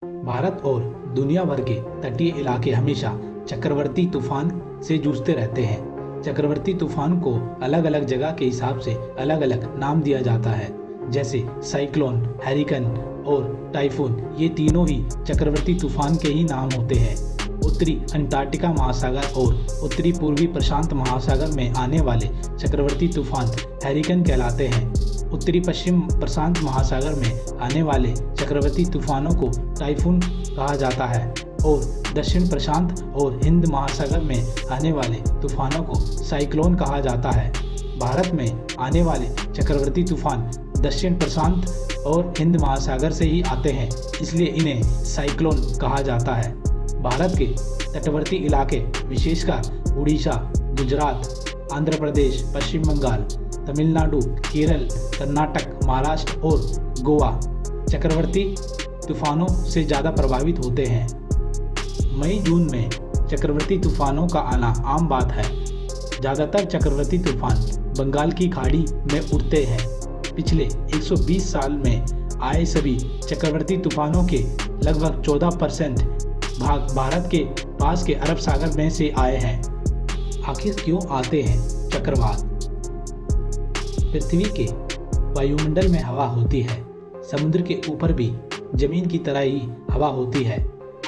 भारत और दुनिया भर के तटीय इलाके हमेशा चक्रवर्ती तूफान से जूझते रहते हैं। चक्रवर्ती तूफान को अलग अलग जगह के हिसाब से अलग अलग नाम दिया जाता है, जैसे साइक्लोन, हैरिकेन और टाइफून। ये तीनों ही चक्रवर्ती तूफान के ही नाम होते हैं। उत्तरी अंटार्कटिका महासागर और उत्तरी पूर्वी प्रशांत महासागर में आने वाले चक्रवर्ती तूफान हैरिकेन कहलाते हैं। उत्तरी पश्चिम प्रशांत महासागर में आने वाले चक्रवर्ती तूफानों को टाइफून कहा जाता है और दक्षिण प्रशांत और हिंद महासागर में आने वाले तूफानों को साइक्लोन कहा जाता है। भारत में आने वाले चक्रवर्ती तूफान दक्षिण प्रशांत और हिंद महासागर से ही आते हैं, इसलिए इन्हें साइक्लोन कहा जाता है। भारत के तटवर्ती इलाके विशेषकर उड़ीसा, गुजरात, आंध्र प्रदेश, पश्चिम बंगाल, तमिलनाडु, केरल, कर्नाटक, महाराष्ट्र और गोवा चक्रवर्ती तूफानों से ज़्यादा प्रभावित होते हैं। मई जून में चक्रवर्ती तूफानों का आना आम बात है। ज़्यादातर चक्रवर्ती तूफान बंगाल की खाड़ी में उड़ते हैं। पिछले 120 साल में आए सभी चक्रवर्ती तूफानों के लगभग 14% भाग भारत के पास के अरब सागर में से आए हैं। आखिर क्यों आते हैं चक्रवात? पृथ्वी के वायुमंडल में हवा होती है। समुद्र के ऊपर भी जमीन की तरह ही हवा होती है।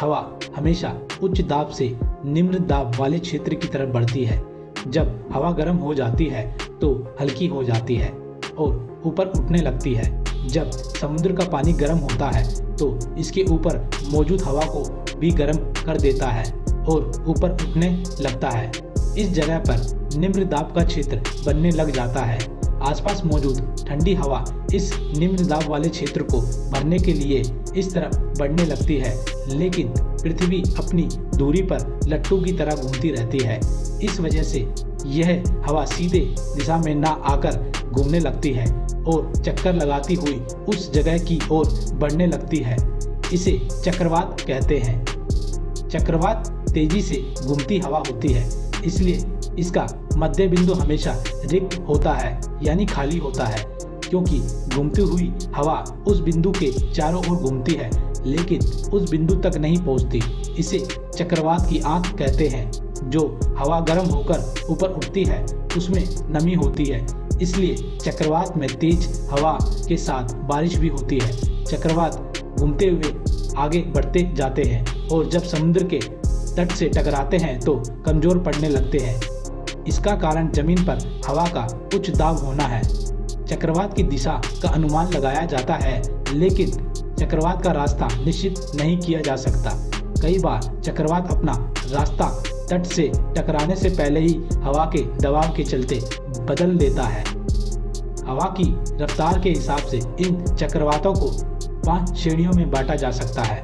हवा हमेशा उच्च दाब से निम्न दाब वाले क्षेत्र की तरफ बढ़ती है। जब हवा गर्म हो जाती है तो हल्की हो जाती है और ऊपर उठने लगती है। जब समुद्र का पानी गर्म होता है तो इसके ऊपर मौजूद हवा को भी गर्म कर देता है और ऊपर उठने लगता है। इस जगह पर निम्न दाब का क्षेत्र बनने लग जाता है। आसपास मौजूद ठंडी हवा इस निम्न दाब वाले क्षेत्र को भरने के लिए इस तरफ बढ़ने लगती है, लेकिन पृथ्वी अपनी दूरी पर लट्टू की तरह घूमती रहती है। इस वजह से यह हवा सीधे दिशा में ना आकर घूमने लगती है और चक्कर लगाती हुई उस जगह की ओर बढ़ने लगती है। इसे चक्रवात कहते हैं। चक्रवात तेजी से घूमती हवा होती है, इसलिए इसका मध्य बिंदु हमेशा रिक्त होता है, यानी खाली होता है, क्योंकि घूमती हुई हवा उस बिंदु के चारों ओर घूमती है लेकिन उस बिंदु तक नहीं पहुंचती। इसे चक्रवात की आंख कहते हैं। जो हवा गर्म होकर ऊपर उठती है उसमें नमी होती है, इसलिए चक्रवात में तेज हवा के साथ बारिश भी होती है। चक्रवात घूमते हुए आगे बढ़ते जाते हैं और जब समुद्र के तट से टकराते हैं तो कमजोर पड़ने लगते हैं। इसका कारण जमीन पर हवा का उच्च दाब होना है। चक्रवात की दिशा का अनुमान लगाया जाता है, लेकिन चक्रवात का रास्ता निश्चित नहीं किया जा सकता। कई बार चक्रवात अपना रास्ता तट से टकराने से पहले ही हवा के दबाव के चलते बदल देता है। हवा की रफ्तार के हिसाब से इन चक्रवातों को 5 श्रेणियों में बांटा जा सकता है।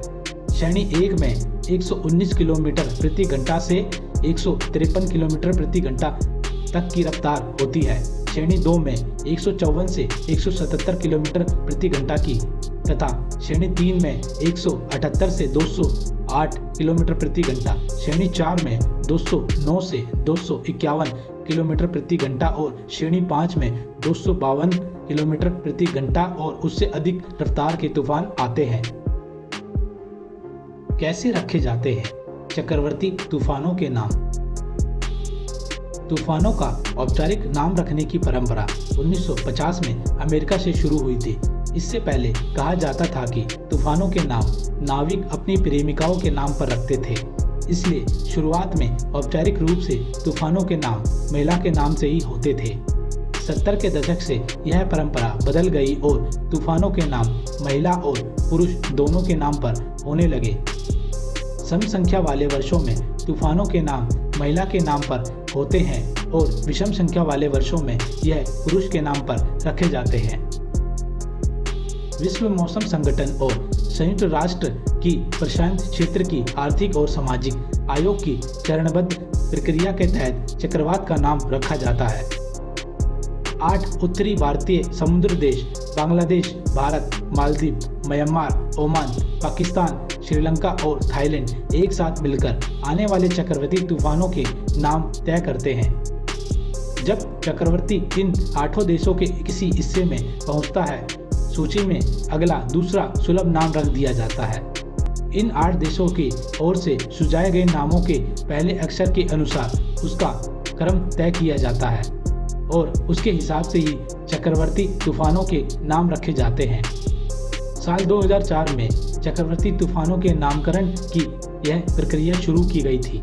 श्रेणी 1 में 119 किलोमीटर प्रति घंटा से 153 किलोमीटर प्रति घंटा तक की रफ्तार होती है। श्रेणी 2 में 154 से 177 किलोमीटर प्रति घंटा की तथा श्रेणी 3 में 178 से 208 किलोमीटर प्रति घंटा। श्रेणी 4 में 209 से 251 किलोमीटर प्रति घंटा और श्रेणी 5 में 252 किलोमीटर प्रति घंटा और उससे अधिक रफ्तार के तूफान आते हैं। कैसे रखे जाते हैं चक्रवर्ती तूफानों के नाम? तूफानों का औपचारिक नाम रखने की परंपरा 1950 में अमेरिका से शुरू हुई थी। इससे पहले कहा जाता था कि तूफानों के नाम नाविक अपनी प्रेमिकाओं के नाम पर रखते थे, इसलिए शुरुआत में औपचारिक रूप से तूफानों के नाम महिला के नाम से ही होते थे। 70 के दशक से यह परंपरा बदल गई और तूफानों के नाम महिला और पुरुष दोनों के नाम पर होने लगे। सम संख्या वाले वर्षों में तूफानों के नाम महिला के नाम पर होते हैं और विषम संख्या वाले वर्षों में यह पुरुष के नाम पर रखे जाते हैं। विश्व मौसम संगठन और संयुक्त राष्ट्र की प्रशांत क्षेत्र की आर्थिक और सामाजिक आयोग की चरणबद्ध प्रक्रिया के तहत चक्रवात का नाम रखा जाता है। 8 उत्तरी भारतीय समुद्र देश बांग्लादेश, भारत, मालदीव, म्यांमार, ओमान, पाकिस्तान, श्रीलंका और थाईलैंड एक साथ मिलकर आने वाले चक्रवर्ती तूफानों के नाम तय करते हैं। जब चक्रवर्ती इन 8 देशों के किसी हिस्से में पहुंचता है, सूची में अगला दूसरा सुलभ नाम रख दिया जाता है। इन 8 देशों की ओर से सुझाए गए नामों के पहले अक्षर के अनुसार उसका क्रम तय किया जाता है और उसके हिसाब से ही चक्रवर्ती तूफानों के नाम रखे जाते हैं। साल 2004 में चक्रवर्ती तूफानों के नामकरण की यह प्रक्रिया शुरू की गई थी।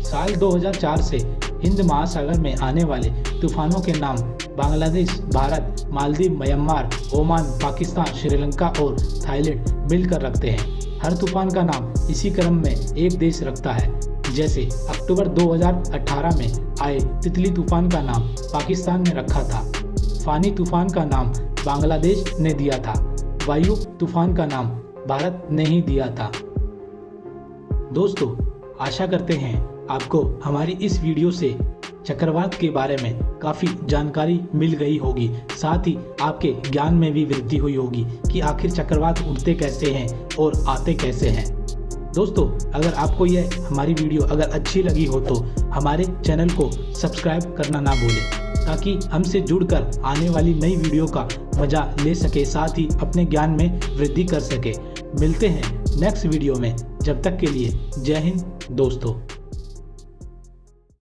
साल 2004 से हिंद महासागर में आने वाले तूफानों के नाम बांग्लादेश, भारत, मालदीव, म्यांमार, ओमान, पाकिस्तान, श्रीलंका और थाईलैंड मिलकर रखते हैं। हर तूफान का नाम इसी क्रम में एक देश रखता है। जैसे अक्टूबर 2018 में आए तितली तूफान का नाम पाकिस्तान ने रखा था। फानी तूफान का नाम बांग्लादेश ने दिया था। वायु तूफान का नाम भारत ने ही दिया था। दोस्तों, आशा करते हैं आपको हमारी इस वीडियो से चक्रवात के बारे में काफ़ी जानकारी मिल गई होगी। साथ ही आपके ज्ञान में भी वृद्धि हुई होगी कि आखिर चक्रवात उड़ते कैसे हैं और आते कैसे हैं। दोस्तों, अगर आपको यह हमारी वीडियो अगर अच्छी लगी हो तो हमारे चैनल को सब्सक्राइब करना ना भूलें, ताकि हमसे जुड़कर आने वाली नई वीडियो का मजा ले सके, साथ ही अपने ज्ञान में वृद्धि कर सके। मिलते हैं नेक्स्ट वीडियो में। जब तक के लिए जय हिंद दोस्तों।